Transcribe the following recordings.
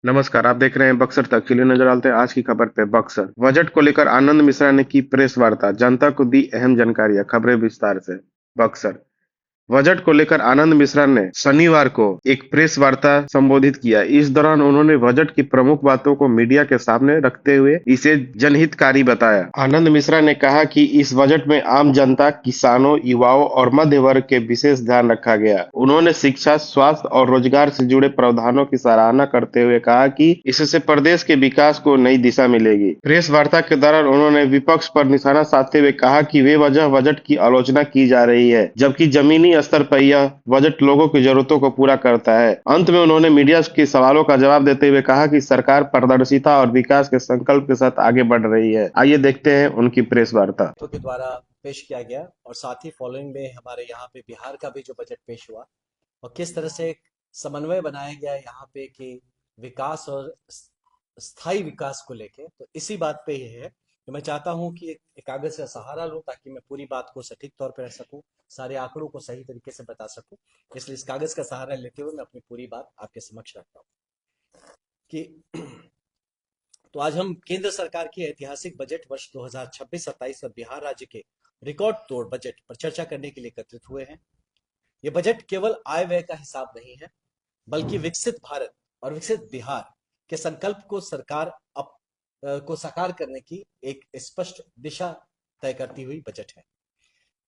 नमस्कार, आप देख रहे हैं बक्सर तक। चलिए नजर डालते हैं आज की खबर पे। बक्सर बजट को लेकर आनंद मिश्रा ने की प्रेस वार्ता, जनता को दी अहम जानकारियां। खबरें विस्तार से। बक्सर बजट को लेकर आनंद मिश्रा ने शनिवार को एक प्रेस वार्ता संबोधित किया। इस दौरान उन्होंने बजट की प्रमुख बातों को मीडिया के सामने रखते हुए इसे जनहितकारी बताया। आनंद मिश्रा ने कहा कि इस बजट में आम जनता, किसानों, युवाओं और मध्य वर्ग के विशेष ध्यान रखा गया। उन्होंने शिक्षा, स्वास्थ्य और रोजगार से जुड़े प्रावधानों की सराहना करते हुए कहा कि इससे प्रदेश के विकास को नई दिशा मिलेगी। प्रेस वार्ता के दौरान उन्होंने विपक्ष पर निशाना साधते हुए कहा कि बेवजह बजट की आलोचना की जा रही है, जबकि जमीनी स्तर पर यह बजट लोगों की जरूरतों को पूरा करता है। अंत में उन्होंने मीडिया के सवालों का जवाब देते हुए कहा कि सरकार पारदर्शिता और विकास के संकल्प के साथ आगे बढ़ रही है। आइए देखते हैं उनकी प्रेस वार्ता। के द्वारा पेश किया गया और साथ ही फॉलोइंग में हमारे यहाँ पे बिहार का भी जो बजट पेश हुआ और किस तरह से एक समन्वय बनाया गया है यहाँ पे कि विकास और स्थायी विकास को लेके, तो इसी बात पे ये है कि मैं चाहता हूँ कि एक कागज का सहारा लूं ताकि मैं पूरी बात को सटीक तौर पर रख सकूं, सारे आंकड़ों को सही तरीके से बता सकूं। इसलिए इस कागज का सहारा लेते हुए मैं अपनी पूरी बात आपके समक्ष रखता हूँ कि तो आज हम केंद्र सरकार की ऐतिहासिक बजट वर्ष 2026-27 और बिहार राज्य के रिकॉर्ड तोड़ बजट पर चर्चा करने के लिए एकत्रित हुए हैं। ये बजट केवल आय व्यय का हिसाब नहीं है, बल्कि विकसित भारत और विकसित बिहार के संकल्प को को साकार करने की एक स्पष्ट दिशा तय करती हुई बजट है।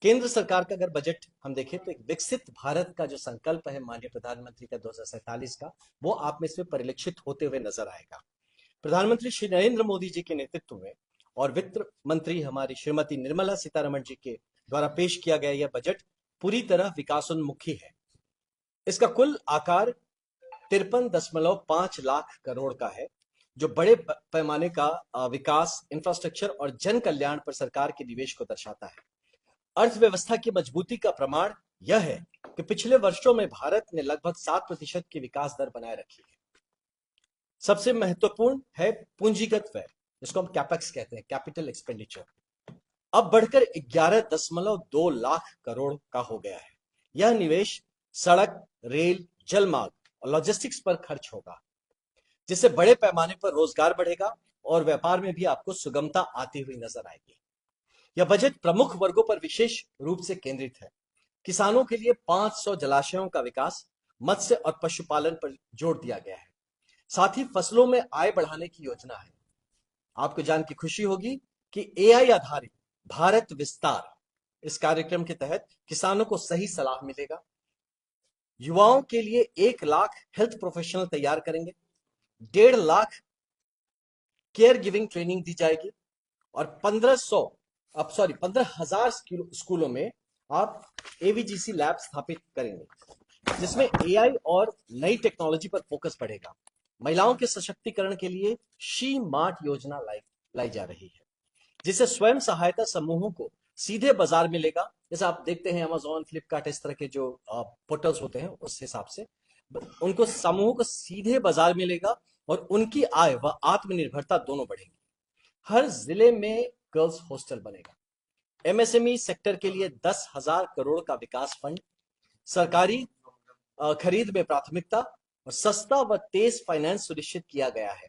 केंद्र सरकार का अगर बजट हम देखें तो एक विकसित भारत का जो संकल्प है माननीय प्रधानमंत्री का 2047 का, वो आप में इसमें परिलक्षित होते हुए नजर आएगा। प्रधानमंत्री श्री नरेंद्र मोदी जी के नेतृत्व में और वित्त मंत्री हमारी श्रीमती निर्मला सीतारमण जी के द्वारा पेश किया गया यह बजट पूरी तरह विकासोन्मुखी है। इसका कुल आकार 53.5 लाख करोड़ का है, जो बड़े पैमाने का विकास, इंफ्रास्ट्रक्चर और जन कल्याण पर सरकार के निवेश को दर्शाता है। अर्थव्यवस्था की मजबूती का प्रमाण यह है कि पिछले वर्षों में भारत ने लगभग 7% की विकास दर बनाए रखी है। सबसे महत्वपूर्ण है पूंजीगत व्यय, जिसको हम कैपेक्स कहते हैं, कैपिटल एक्सपेंडिचर, अब बढ़कर 11.2 लाख करोड़ का हो गया है। यह निवेश सड़क, रेल, जलमार्ग और लॉजिस्टिक्स पर खर्च होगा, जिससे बड़े पैमाने पर रोजगार बढ़ेगा और व्यापार में भी आपको सुगमता आती हुई नजर आएगी। यह बजट प्रमुख वर्गों पर विशेष रूप से केंद्रित है। किसानों के लिए 500 जलाशयों का विकास, मत्स्य और पशुपालन पर जोर दिया गया है। साथ ही फसलों में आय बढ़ाने की योजना है। आपको जान की खुशी होगी कि एआई आधारित भारत विस्तार, इस कार्यक्रम के तहत किसानों को सही सलाह मिलेगा। युवाओं के लिए 1 लाख हेल्थ प्रोफेशनल तैयार करेंगे, 1.5 लाख केयर गिविंग ट्रेनिंग दी जाएगी और 15,000 स्कूलों में आप एवीजीसी लैब स्थापित करेंगे, जिसमें एआई और नई टेक्नोलॉजी पर फोकस बढ़ेगा। महिलाओं के सशक्तिकरण के लिए शी मार्ट योजना लाई जा रही है, जिससे स्वयं सहायता समूहों को सीधे बाजार मिलेगा। जैसे आप देखते हैं अमेजोन, फ्लिपकार्ट, इस तरह के जो पोर्टल्स होते हैं, उस हिसाब से उनको समूहों को सीधे बाजार मिलेगा और उनकी आय व आत्मनिर्भरता दोनों बढ़ेगी। हर जिले में गर्ल्स हॉस्टल बनेगा। एमएसएमई सेक्टर के लिए 10,000 करोड़ का विकास फंड, सरकारी खरीद में प्राथमिकता और सस्ता व तेज फाइनेंस सुनिश्चित किया गया है।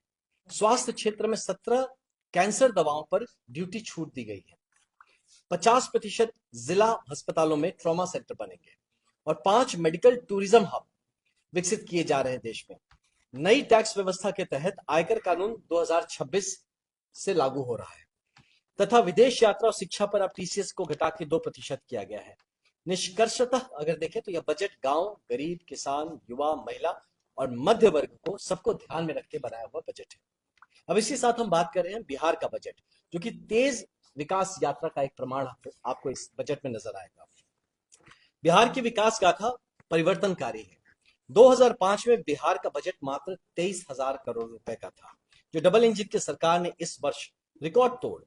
स्वास्थ्य क्षेत्र में 17 कैंसर दवाओं पर ड्यूटी छूट दी गई है। 50% जिला अस्पतालों में ट्रॉमा सेंटर बनेंगे और 5 मेडिकल टूरिज्म हब विकसित किए जा रहे हैं देश में। नई टैक्स व्यवस्था के तहत आयकर कानून 2026 से लागू हो रहा है तथा विदेश यात्रा और शिक्षा पर अब टीसीएस को घटा के 2% किया गया है। निष्कर्षतः अगर देखें तो यह बजट गांव, गरीब, किसान, युवा, महिला और मध्य वर्ग को सबको ध्यान में रख के बनाया हुआ बजट है। अब इसी साथ हम बात कर रहे हैं बिहार का बजट, जो कि तेज विकास यात्रा का एक प्रमाण आपको इस बजट में नजर आएगा। बिहार की विकास गाथा परिवर्तनकारी है। 2005 में बिहार का बजट मात्र 23,000 करोड़ रुपए का था, जो डबल इंजन की सरकार ने इस वर्ष रिकॉर्ड तोड़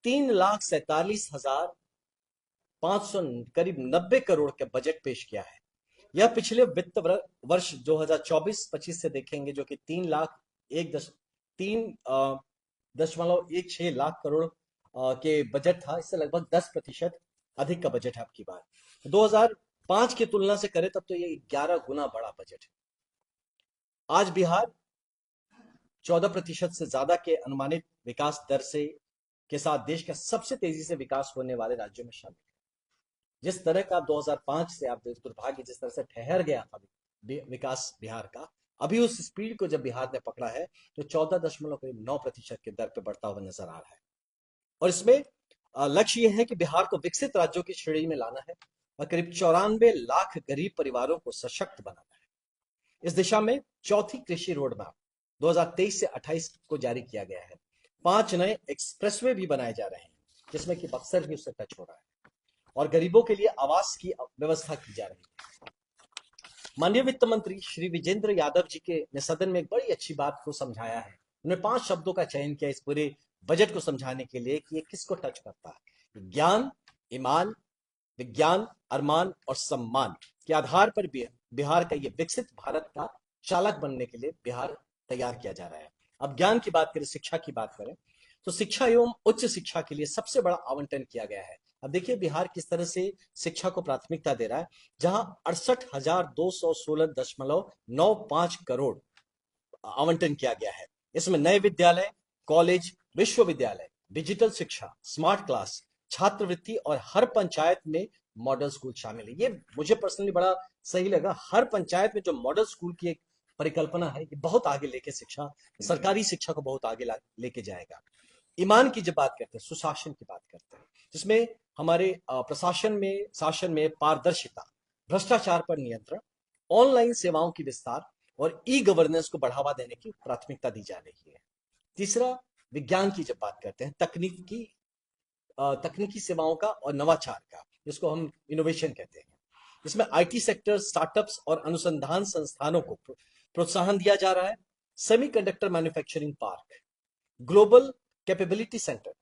3,47,500 करीब 90 करोड़ के बजट पेश किया है। यह पिछले वित्त वर्ष 2024-25 से देखेंगे, जो कि 3,16 लाख करोड़ के बजट था, इससे लगभग 10% अधिक का बजट है आपकी बात। 2005 की तुलना से करें तब तो ये 11 गुना बड़ा बजट है। आज बिहार 14% से ज्यादा के अनुमानित विकास दर से के साथ देश का सबसे तेजी से विकास होने वाले राज्यों में शामिल है। जिस तरह का 2005 से आप दुर्भाग्य जिस तरह से ठहर गया था विकास बिहार का, अभी उस स्पीड को जब बिहार ने पकड़ा है तो 14.9% की दर पे बढ़ता हुआ नजर आ रहा है। और इसमें लक्ष्य यह है कि बिहार को विकसित राज्यों की श्रेणी में लाना है और करीब 94 लाख गरीब परिवारों को सशक्त बनाना है। इस दिशा में चौथी कृषि रोड मैप 2023 से 28 को जारी किया गया है। 5 नए एक्सप्रेसवे भी बनाए जा रहे हैं, जिसमें कि बक्सर भी उससे टच हो रहा है, और गरीबों के लिए आवास की व्यवस्था की जा रही है। माननीय वित्त मंत्री श्री विजेंद्र यादव जी के ने सदन में एक बड़ी अच्छी बात को समझाया है। उन्होंने 5 शब्दों का चयन किया इस पूरे बजट को समझाने के लिए कि ये किसको टच करता है। ज्ञान, ईमान, विज्ञान, अरमान और सम्मान के आधार पर बिहार का ये विकसित भारत का चालक बनने के लिए बिहार तैयार किया जा रहा है। अब ज्ञान की बात करें, शिक्षा की बात करें, तो शिक्षा एवं उच्च शिक्षा के लिए सबसे बड़ा आवंटन किया गया है। अब देखिए बिहार किस तरह से शिक्षा को प्राथमिकता दे रहा है, जहां 68,216.95 करोड़ आवंटन किया गया है। इसमें नए विद्यालय, कॉलेज, विश्वविद्यालय, डिजिटल शिक्षा, स्मार्ट क्लास, छात्रवृत्ति और हर पंचायत में मॉडल स्कूल शामिल है। ये मुझे पर्सनली बड़ा सही लगा। हर पंचायत में जो मॉडल स्कूल की एक परिकल्पना है, ये बहुत आगे लेके सरकारी शिक्षा को बहुत आगे लेके जाएगा। ईमान की जब बात करते हैं, सुशासन की बात करते हैं, जिसमें हमारे शासन में पारदर्शिता, भ्रष्टाचार पर नियंत्रण, ऑनलाइन सेवाओं की विस्तार और ई गवर्नेंस को बढ़ावा देने की प्राथमिकता दी जा रही है। तीसरा, विज्ञान की जब बात करते हैं, तकनीकी सेवाओं का और नवाचार का, जिसको हम इनोवेशन कहते हैं। इसमें आईटी सेक्टर, स्टार्टअप्स और अनुसंधान संस्थानों को प्रोत्साहन दिया जा रहा है। Semiconductor manufacturing park, global capability centre,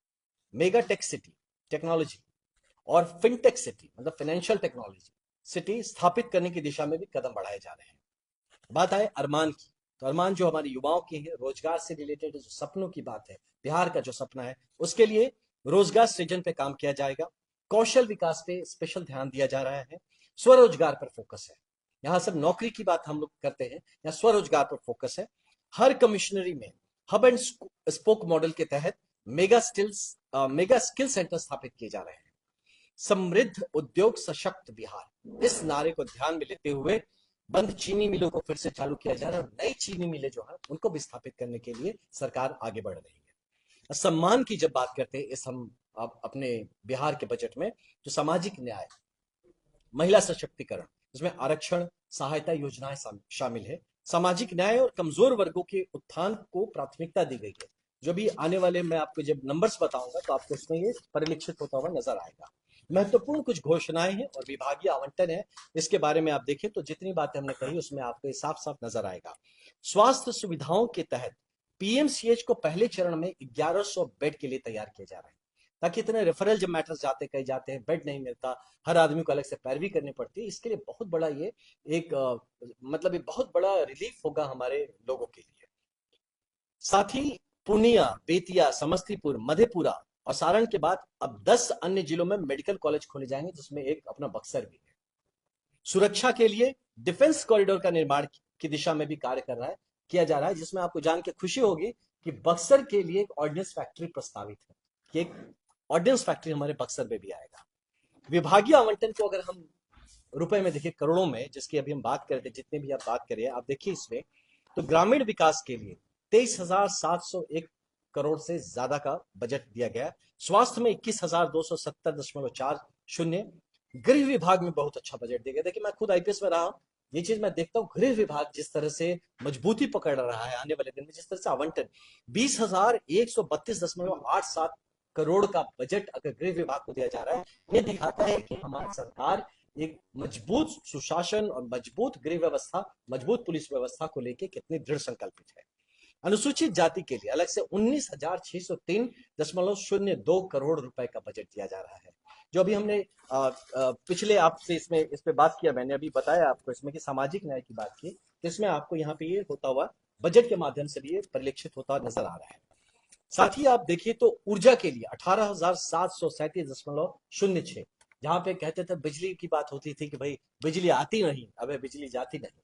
mega tech city technology और फिनटेक सिटी मतलब फाइनेंशियल टेक्नोलॉजी सिटी स्थापित करने की दिशा में भी कदम बढ़ाए जा रहे हैं। बात आए अरमान की, तो अरमान जो हमारे युवाओं के हैं, रोजगार से रिलेटेड जो सपनों की बात है, बिहार का जो सपना है, उसके लिए रोजगार सृजन पे काम किया जाएगा। कौशल विकास पे स्पेशल ध्यान दिया जा रहा है। स्वरोजगार पर फोकस है। यहाँ सब नौकरी की बात हम लोग करते हैं, यहाँ स्वरोजगार पर फोकस है। हर कमिश्नरी में हब एंड स्पोक मॉडल के तहत मेगा स्किल सेंटर स्थापित किए जा रहे हैं। समृद्ध उद्योग सशक्त बिहार, इस नारे को ध्यान में लेते हुए बंद चीनी मिलों को फिर से चालू किया जा रहा है। नई चीनी मिलें जो है उनको भी स्थापित करने के लिए सरकार आगे बढ़ रही है। सम्मान की जब बात करते हैं इस हम अपने बिहार के बजट में, जो सामाजिक न्याय, महिला सशक्तिकरण, इसमें आरक्षण, सहायता योजनाएं शामिल है। सामाजिक न्याय और कमजोर वर्गों के उत्थान को प्राथमिकता दी गई है। जो भी आने वाले मैं आपको जब नंबर्स बताऊंगा तो आपको उसमें ये परिलक्षित होता हुआ नजर आएगा। महत्वपूर्ण कुछ घोषणाएं हैं और विभागीय आवंटन है, इसके बारे में आप देखें तो जितनी बातें हमने कही उसमें आपको साफ साफ नजर आएगा। स्वास्थ्य सुविधाओं के तहत पीएमसीएच को पहले चरण में 1100 बेड के लिए तैयार किया जा रहा है, ताकि इतने रेफरल जब मैटर्स कहे जाते हैं, बेड नहीं मिलता, हर आदमी को अलग से पैरवी करनी पड़ती है। इसके लिए बहुत बड़ा ये एक मतलब ये बहुत बड़ा रिलीफ होगा हमारे लोगों के लिए। साथ ही पूर्णिया, बेतिया, समस्तीपुर, मधेपुरा और सारण के बाद अब 10 अन्य जिलों में मेडिकल कॉलेज खोले जाएंगे, जिसमें एक अपना बक्सर भी है। सुरक्षा के लिए डिफेंस कॉरिडोर का निर्माण की दिशा में भी कार्य किया जा रहा है, जिसमें आपको जान के खुशी होगी कि बक्सर के लिए एक ऑर्डिनेंस फैक्ट्री प्रस्तावित है, कि एक ऑर्डिनेंस फैक्ट्री हमारे बक्सर में भी आएगा। विभागीय आवंटन को अगर हम रुपए में देखिए, करोड़ों में, जिसकी अभी हम बात कर रहे थे, जितने भी आप बात करिए, आप देखिए इसमें तो ग्रामीण विकास के लिए 23,701 करोड़ से ज्यादा का बजट दिया गया। स्वास्थ्य में 21,270.40, गृह विभाग में बहुत अच्छा बजट दिया गया। देखिए मैं खुद आईपीएस में रहा हूं, ये चीज मैं देखता हूँ, गृह विभाग जिस तरह से मजबूती पकड़ रहा है आने वाले दिन में, जिस तरह से आवंटन 20,132.87 करोड़ का बजट अगर गृह विभाग को दिया जा रहा है, ये दिखाता है कि हमारी सरकार एक मजबूत सुशासन और मजबूत गृह व्यवस्था, मजबूत पुलिस व्यवस्था को लेकर कितनी दृढ़ संकल्पित है। अनुसूचित जाति के लिए अलग से 19,603.02 करोड़ रुपए का बजट दिया जा रहा है। जो अभी हमने पिछले आपसे इस पे बात किया, मैंने अभी बताया आपको इसमें कि सामाजिक न्याय की बात की, तो इसमें आपको यहाँ पे ये होता हुआ बजट के माध्यम से भी ये परिलक्षित होता नजर आ रहा है। साथ ही आप देखिए तो ऊर्जा के लिए 18,737.06, जहां पे कहते थे बिजली की बात होती थी कि भाई बिजली आती नहीं, अब बिजली जाती नहीं,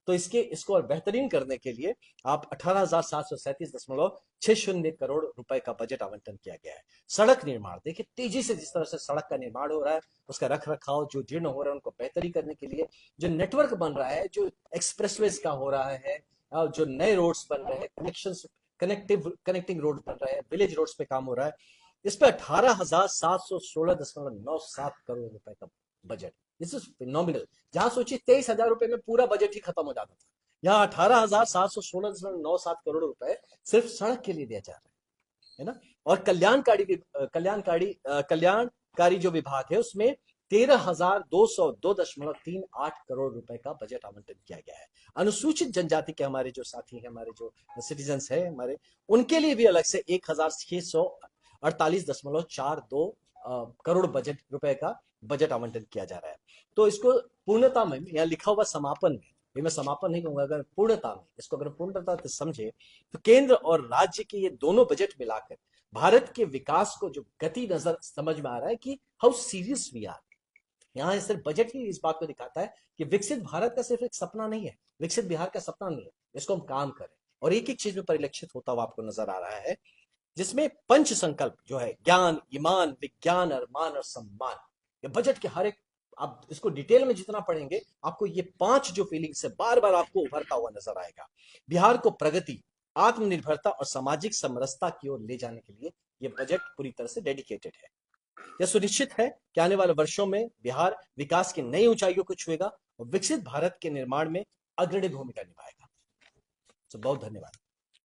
तो इसको और बेहतरीन करने के लिए आप 18,737.60 करोड़ रुपए का बजट आवंटन किया गया है। सड़क निर्माण देखिए, तेजी से जिस तरह से सड़क का निर्माण हो रहा है, उसका रख रखाव जो जीर्ण हो रहा है उनको बेहतरी करने के लिए, जो नेटवर्क बन रहा है, जो एक्सप्रेसवेज का हो रहा है, जो नए रोड्स बन रहे हैं, कनेक्टिंग रोड बन रहे हैं, विलेज रोड्स पे काम हो रहा है, इस पे 18,716.97 करोड़ रुपए का बजट। This is phenomenal. जहां सोचिए 23,000 रुपए में पूरा बजट ही खत्म हो जाता था, यहाँ 18,716.97 करोड़ रुपए सिर्फ सड़क के लिए दिया जा रहा है ना। और कल्याणकारी जो विभाग है उसमें 13,202.38 करोड़ रुपए का बजट आवंटन किया गया है। अनुसूचित जनजाति के हमारे जो साथी हैं, हमारे जो सिटीजन्स हैं हमारे, उनके लिए भी अलग से 1,648.42 करोड़ बजट रुपए का बजट आवंटन किया जा रहा है। तो इसको पूर्णता में, यहाँ लिखा हुआ समापन में, ये मैं समापन नहीं कहूंगा, अगर पूर्णता में इसको अगर पूर्णता से समझे तो केंद्र और राज्य के ये दोनों बजट मिलाकर भारत के विकास को जो गति नजर समझ में आ रहा है कि हाउ सीरियस वी आर। यहाँ सिर्फ बजट ही इस बात को दिखाता है कि विकसित भारत का सिर्फ एक सपना नहीं है, विकसित बिहार का सपना नहीं है, इसको हम काम करें। और एक एक चीज में परिलक्षित होता हुआ आपको नजर आ रहा है, जिसमें पंच संकल्प जो है, ज्ञान, ईमान, विज्ञान, अरमान और सम्मान, ये बजट के हर एक, आप इसको डिटेल में जितना पढ़ेंगे आपको ये 5 जो फीलिंग्स है बार बार आपको उभरता हुआ नजर आएगा। बिहार को प्रगति, आत्मनिर्भरता और सामाजिक समरसता की ओर ले जाने के लिए ये बजट पूरी तरह से डेडिकेटेड है। यह सुनिश्चित है कि आने वाले वर्षों में बिहार विकास की नई ऊंचाइयों को छुएगा और विकसित भारत के निर्माण में अग्रणी भूमिका निभाएगा। तो बहुत धन्यवाद।